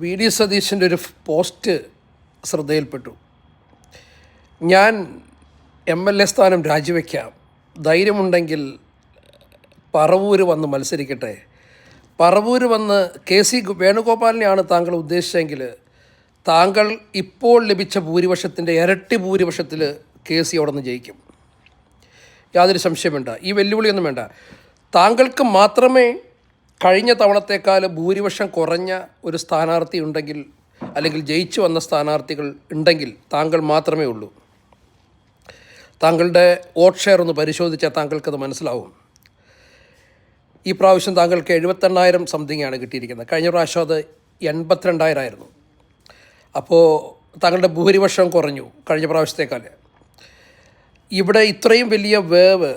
V D സതീശൻ്റെ ഒരു post ശ്രദ്ധയിൽപ്പെട്ടു. ഞാൻ MLA സ്ഥാനം രാജിവെക്കാം, ധൈര്യമുണ്ടെങ്കിൽ പറവൂർ വന്ന് മത്സരിക്കട്ടെ. പറവൂർ വന്ന് KC വേണുഗോപാലിനെയാണ് താങ്കൾ ഉദ്ദേശിച്ചെങ്കിൽ താങ്കൾ ഇപ്പോൾ ലഭിച്ച ഭൂരിപക്ഷത്തിൻ്റെ ഇരട്ടി ഭൂരിപക്ഷത്തിൽ KC അവിടെ നിന്ന് ജയിക്കും. യാതൊരു സംശയം വേണ്ട, ഈ വെല്ലുവിളിയൊന്നും വേണ്ട. താങ്കൾക്ക് മാത്രമേ കഴിഞ്ഞ തവണത്തേക്കാൾ ഭൂരിപക്ഷം കുറഞ്ഞ ഒരു സ്ഥാനാർത്ഥി ഉണ്ടെങ്കിൽ, അല്ലെങ്കിൽ ജയിച്ചു വന്ന സ്ഥാനാർത്ഥികൾ ഉണ്ടെങ്കിൽ താങ്കൾ മാത്രമേ ഉള്ളൂ. താങ്കളുടെ വോട്ട് ഷെയർ ഒന്ന് പരിശോധിച്ചാൽ താങ്കൾക്കത് മനസ്സിലാവും. ഈ പ്രാവശ്യം താങ്കൾക്ക് 78,000 സംതിങ് ആണ് കിട്ടിയിരിക്കുന്നത്. കഴിഞ്ഞ പ്രാവശ്യം അത് 82,000 ആയിരുന്നു. അപ്പോൾ താങ്കളുടെ ഭൂരിപക്ഷം കുറഞ്ഞു കഴിഞ്ഞ പ്രാവശ്യത്തേക്കാൾ. ഇവിടെ ഇത്രയും വലിയ വേവ്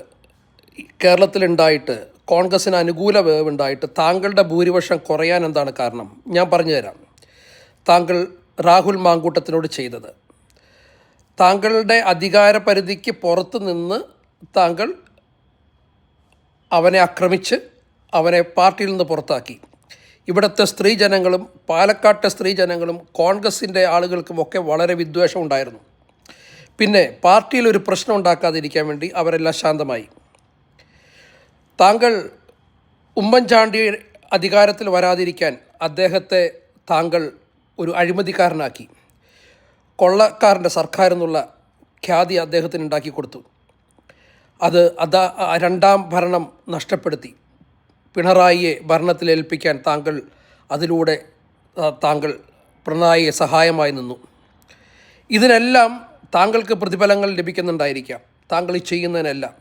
കേരളത്തിലുണ്ടായിട്ട്, കോൺഗ്രസ്സിന് അനുകൂല വേവ് ഉണ്ടായിട്ട് താങ്കളുടെ ഭൂരിപക്ഷം കുറയാൻ എന്താണ് കാരണം? ഞാൻ പറഞ്ഞു തരാം. താങ്കൾ രാഹുൽ മാങ്കൂട്ടത്തിനോട് ചെയ്തത്, താങ്കളുടെ അധികാര പരിധിക്ക് പുറത്ത് നിന്ന് താങ്കൾ അവനെ ആക്രമിച്ച് അവനെ പാർട്ടിയിൽ നിന്ന് പുറത്താക്കി. ഇവിടുത്തെ സ്ത്രീജനങ്ങളും പാലക്കാട്ടെ സ്ത്രീജനങ്ങളും കോൺഗ്രസിൻ്റെ ആളുകൾക്കുമൊക്കെ വളരെ വിദ്വേഷം ഉണ്ടായിരുന്നു. പിന്നെ പാർട്ടിയിൽ ഒരു പ്രശ്നം ഉണ്ടാക്കാതിരിക്കാൻ വേണ്ടി അവരെല്ലാം ശാന്തമായി. താങ്കൾ ഉമ്മൻചാണ്ടി അധികാരത്തിൽ വരാതിരിക്കാൻ അദ്ദേഹത്തെ താങ്കൾ ഒരു അഴിമതിക്കാരനാക്കി. കൊള്ളക്കാരൻ്റെ സർക്കാർ എന്നുള്ള ഖ്യാതി അദ്ദേഹത്തിന് ഉണ്ടാക്കി കൊടുത്തു. രണ്ടാം ഭരണം നഷ്ടപ്പെടുത്തി. പിണറായിയെ ഭരണത്തിലേൽപ്പിക്കാൻ അതിലൂടെ താങ്കൾ പിണറായിയെ സഹായമായി നിന്നു. ഇതിനെല്ലാം താങ്കൾക്ക് പ്രതിഫലങ്ങൾ ലഭിക്കുന്നുണ്ടായിരിക്കാം, താങ്കൾ ഈ ചെയ്യുന്നതിനെല്ലാം.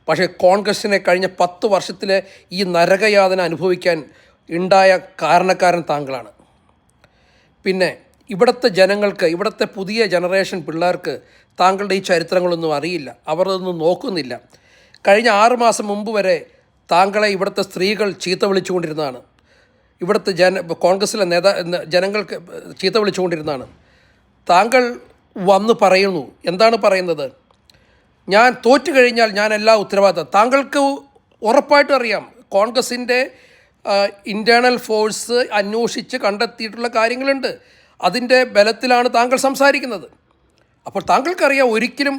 പക്ഷേ കോൺഗ്രസിനെ കഴിഞ്ഞ 10 വർഷത്തിലെ ഈ നരകയാതന അനുഭവിക്കാൻ ഉണ്ടായ കാരണക്കാരൻ താങ്കളാണ്. പിന്നെ ഇവിടുത്തെ ജനങ്ങൾക്ക്, ഇവിടുത്തെ പുതിയ ജനറേഷൻ പിള്ളേർക്ക് താങ്കളുടെ ഈ ചരിത്രങ്ങളൊന്നും അറിയില്ല, അവർ അതൊന്നും നോക്കുന്നില്ല. കഴിഞ്ഞ 6 മാസം മുമ്പ് വരെ താങ്കളെ ഇവിടുത്തെ സ്ത്രീകൾ ചീത്ത വിളിച്ചുകൊണ്ടിരുന്നതാണ്. ഇവിടുത്തെ കോൺഗ്രസ്സിലെ ജനങ്ങൾക്ക് ചീത്ത വിളിച്ചുകൊണ്ടിരുന്നതാണ്. താങ്കൾ വന്ന് പറയുന്നു, എന്താണ് പറയുന്നത്? ഞാൻ തോറ്റു കഴിഞ്ഞാൽ ഞാൻ എല്ലാ ഉത്തരവാദിത്തം. താങ്കൾക്ക് ഉറപ്പായിട്ടും അറിയാം, കോൺഗ്രസിൻ്റെ ഇൻറ്റേർണൽ ഫോഴ്സ് അന്വേഷിച്ച് കണ്ടെത്തിയിട്ടുള്ള കാര്യങ്ങളുണ്ട്. അതിൻ്റെ ബലത്തിലാണ് താങ്കൾ സംസാരിക്കുന്നത്. അപ്പോൾ താങ്കൾക്കറിയാം ഒരിക്കലും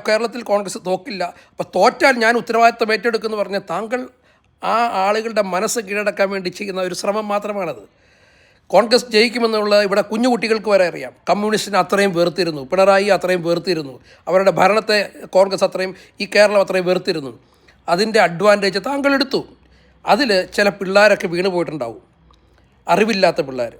കേരളത്തിൽ കോൺഗ്രസ് തോക്കില്ല. അപ്പോൾ തോറ്റാൽ ഞാൻ ഉത്തരവാദിത്തം ഏറ്റെടുക്കുമെന്ന് പറഞ്ഞാൽ താങ്കൾ ആ ആളുകളുടെ മനസ്സ് കീഴടക്കാൻ വേണ്ടി ചെയ്യുന്ന ഒരു ശ്രമം മാത്രമാണത്. കോൺഗ്രസ് ജയിക്കുമെന്നുള്ള ഇവിടെ കുഞ്ഞു കുട്ടികൾക്ക് വരെ അറിയാം. കമ്മ്യൂണിസ്റ്റിനെ അത്രയും വെറുത്തിരുന്നു, പിണറായി അത്രയും വെറുത്തിരുന്നു, അവരുടെ ഭരണത്തെ കോൺഗ്രസ് അത്രയും, ഈ കേരളം അത്രയും വെറുത്തിരുന്നു. അതിൻ്റെ അഡ്വാൻറ്റേജ് താങ്കൾ എടുത്തു. അതിൽ ചില പിള്ളേരൊക്കെ വീണ് പോയിട്ടുണ്ടാവും, അറിവില്ലാത്ത പിള്ളേർ.